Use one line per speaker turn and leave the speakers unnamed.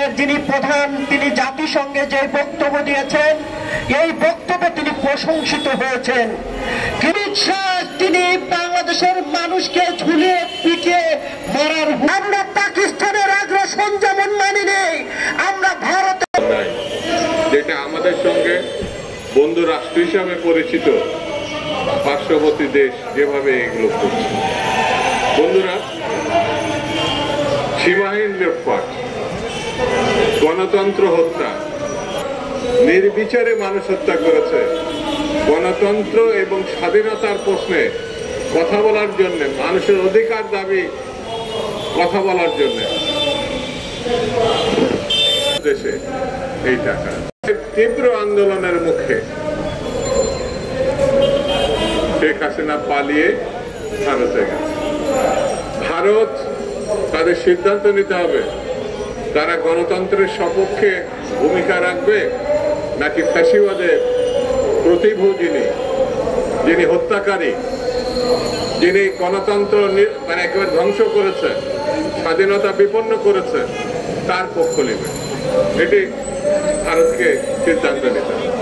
দেশের যিনি প্রধান, তিনি জাতিসংঘে যে বক্তব্য দিয়েছেন, এই বক্তব্যে তিনি প্রশংসিত হয়েছেন। তিনি বাংলাদেশের মানুষকে ঝুলিয়ে পিটিয়ে মারার, আমরা পাকিস্তানের আগ্রাসন যেমন মানি নেই, আমরা ভারতের,
যেটা আমাদের সঙ্গে বন্ধু রাষ্ট্র হিসাবে পরিচিত পার্শ্ববর্তী দেশ যেভাবে এগুলো করছে। বন্ধুরা, সীমাহীন লুটপাট, গণতন্ত্র হত্যা, নির্বিচারে মানুষ হত্যা করেছে। গণতন্ত্র এবং স্বাধীনতার প্রশ্নে কথা বলার জন্য, মানুষের অধিকার দাবি কথা বলার জন্য দেশে এই টাকা তীব্র আন্দোলনের মুখে শেখ হাসিনা পালিয়ে ভারতে গেছে। ভারত তাদের সিদ্ধান্ত নিতে হবে, তারা গণতন্ত্রের সপক্ষে ভূমিকা রাখবে নাকি ফ্যাসিবাদের প্রতিভূ যিনি হত্যাকারী, যিনি গণতন্ত্র মানে একেবারে ধ্বংস করেছে, স্বাধীনতা বিপন্ন করেছে, তার পক্ষ নেবে। এটি ভারতকে সিদ্ধান্ত নিতে হবে।